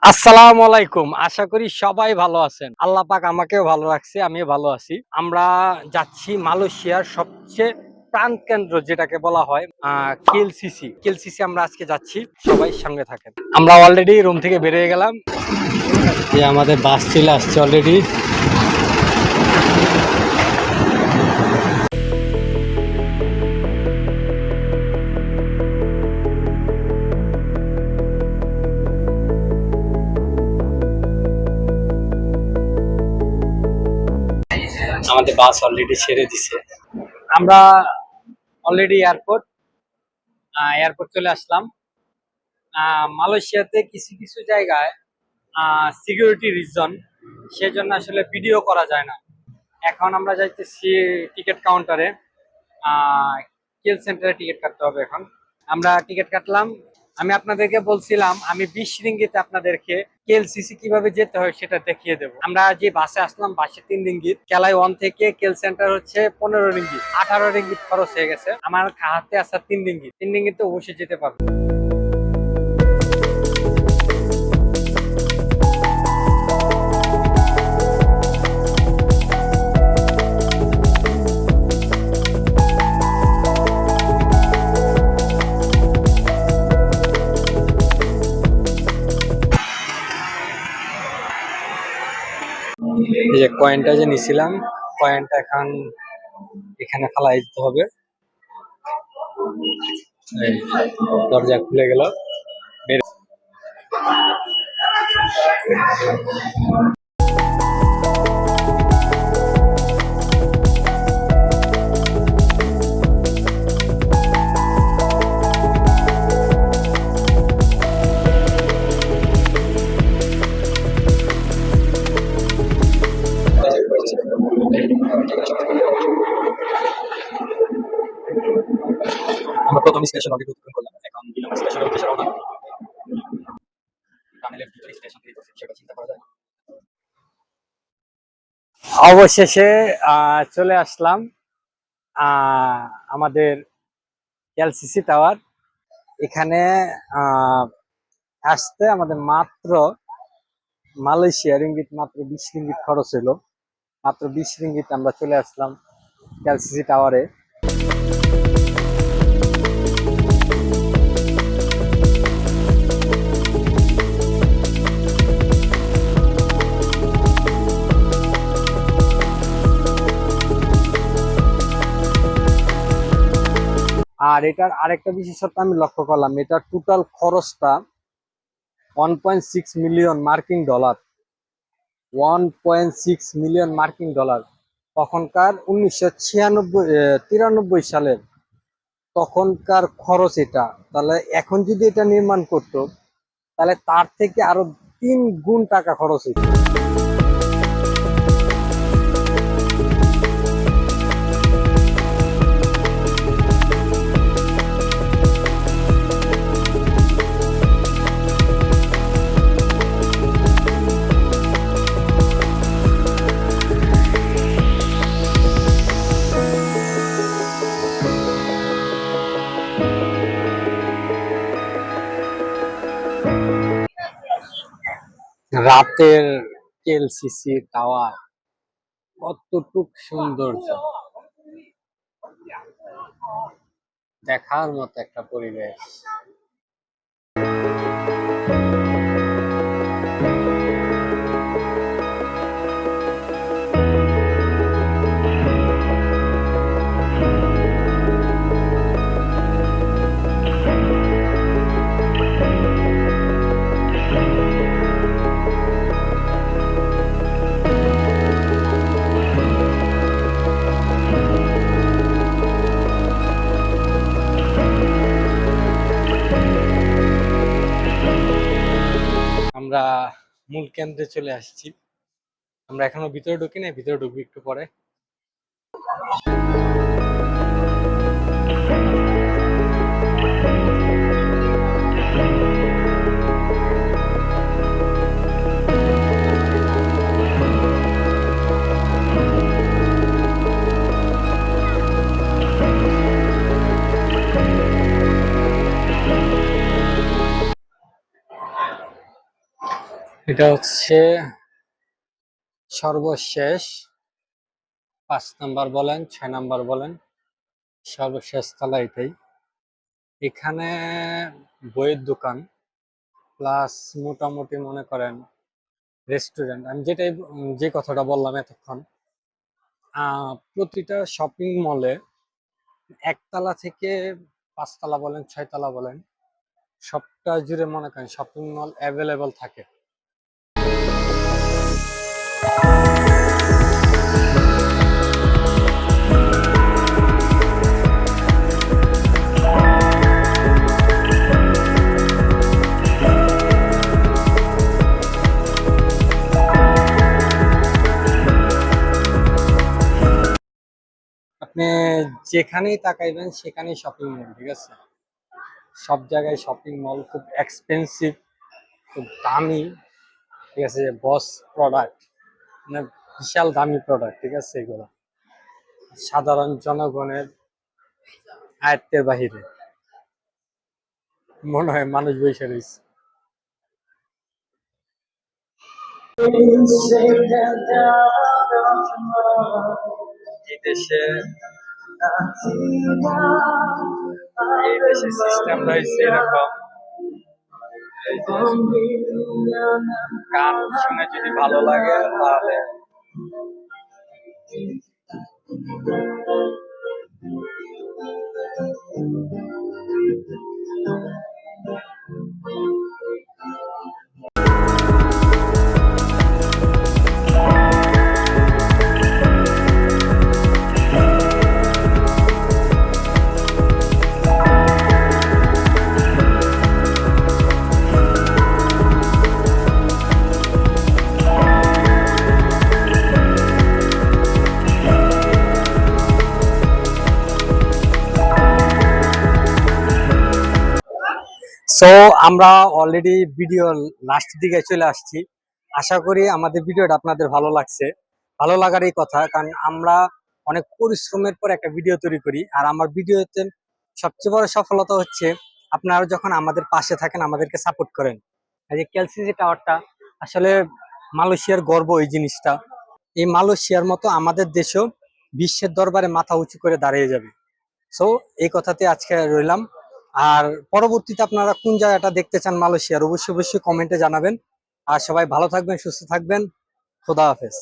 আসসালামু আলাইকুম। আশা করি সবাই ভালো আছেন। আল্লাহ পাক আমাকেও ভালো রাখছে, আমিও ভালো আছি। আমরা যাচ্ছি মালয়েশিয়ার সবচেয়ে প্রাণকেন্দ্র যেটাকে বলা হয় কেএলসিসি। কেএলসিসি আমরা আজকে যাচ্ছি, সবাই সঙ্গে থাকেন। আমরা অলরেডি রুম থেকে বেরিয়ে গেলাম। যে আমাদের বাস চলে আসছে অলরেডি। আমাদের বাস অলরেডি ছেড়ে দিছে। আমরা অলরেডি এয়ারপোর্ট চলে আসলাম। মালয়েশিয়াতে কিছু কিছু জায়গায় সিকিউরিটি রিজন, সেজন্য আসলে ভিডিও করা যায় না। এখন আমরা যাইতেছি টিকিট কাউন্টারে। কেল সেন্টারে টিকিট কাটতে হবে। এখন আমরা টিকিট কাটলাম। আমি আপনাদেরকে বলছিলাম আমি 20 রিঙ্গিতে আপনাদেরকে কেএলসিসি কিভাবে যেতে হয় সেটা দেখিয়ে দেবো। আমরা যে বাসে আসলাম, বাসে 3 রিঙ্গিত, কেলাই 1 থেকে কেল সেন্টার হচ্ছে 15 রিঙ্গিত, 18 রিঙ্গিত খরচ হয়ে গেছে। আমার হাতে আসা 3 রিঙ্গিত, 3 রিঙ্গিতে অবশ্যই যেতে পারবো। এই যে কয়েনটা যে নিছিলাম, কয়েনটা এখন এখানে ফালাই দিতে হবে। এই দরজা খুলে গেল। আমরা প্রথম স্টেশন অলরেডি অতিক্রম করলাম। এখন 2 নম্বর স্টেশনের উদ্দেশ্যে রওনা। টানেলের ভিতরে স্টেশন থেকে সেটা চিন্তা করা যায়। অবশেষে চলে আসলাম আমাদের এলসিসি টাওয়ার। এখানে আসতে আমাদের মাত্র মালয়েশিয়া রিঙ্গিত মাত্র 20 রিঙ্গিত খরচ হলো। মাত্র 20 রিঙ্গিত আমরা চলে আসলাম এলসিসি টাওয়ারে। আর এটার আরেকটা বিশেষত্ব আমি লক্ষ্য করলাম, এটার টোটাল খরচটা 1.6 মিলিয়ন মার্কিন ডলার। 1.6 মিলিয়ন মার্কিন ডলার। তখনকার 1993 সালের তখনকার খরচ এটা। তাহলে এখন যদি এটা নির্মাণ করতো, তাহলে তার থেকে আরো 3 গুণ টাকা খরচ হইত। রাতের কেএলসিসি টাওয়ার কতটুক সৌন্দর্য, দেখার মতো একটা পরিবেশ। আমরা মূল কেন্দ্রে চলে আসছি। আমরা এখনো ভিতরে ঢুকি না, ভিতরে ঢুকবো একটু পরে। এটা হচ্ছে সর্বশেষ 5 নাম্বার বলেন 6 নাম্বার বলেন, সর্বশেষ তলা এটাই। এখানে বইয়ের দোকান প্লাস মোটামুটি মনে করেন রেস্টুরেন্ট। আমি যে কথাটা বললাম এতক্ষণ, প্রতিটা শপিং মলে 1 তলা থেকে 5 তলা বলেন 6 তলা বলেন, সবটা জুড়ে মনে করেন শপিং মল অ্যাভেলেবল থাকে। আপনি যেখানেই তাকাইবেন সেখানেই শপিং মল, ঠিক আছে? সব জায়গায় শপিং মল, খুব এক্সপেন্সিভ, খুব দামি, ঠিক আছে? বস প্রোডাক্ট, মানে বিশাল দামি প্রোডাক্ট, ঠিক আছে? এগুলো সাধারণ জনগণের আয়ত্তের বাহিরে। মনে হয় মানুষ বসে রয়েছে। এই দেশে সিস্টেম রয়েছে এরকম, গান শুনে যদি ভালো লাগে তাহলে সো আমরা অলরেডি ভিডিও লাস্ট দিকে চলে আসছি। আশা করি আমাদের ভিডিওটা আপনাদের ভালো লাগছে। ভালো লাগার এই কথা, কারণ আমরা অনেক পরিশ্রমের পর একটা ভিডিও তৈরি করি। আর আমার ভিডিওতে সবচেয়ে বড় সফলতা হচ্ছে আপনারা যখন আমাদের পাশে থাকেন, আমাদেরকে সাপোর্ট করেন। এই যে কেএলসিসি টাওয়ারটা আসলে মালয়েশিয়ার গর্ব, এই জিনিসটা। এই মালয়েশিয়ার মতো আমাদের দেশও বিশ্বের দরবারে মাথা উঁচু করে দাঁড়িয়ে যাবে। সো এই কথাতে আজকে রইলাম। আর পরবর্তীতে আপনারা কোন জায়গাটা দেখতে চান মালয়েশিয়ার, অবশ্যই অবশ্যই কমেন্টে জানাবেন। আর সবাই ভালো থাকবেন, সুস্থ থাকবেন। খোদা হাফেজ।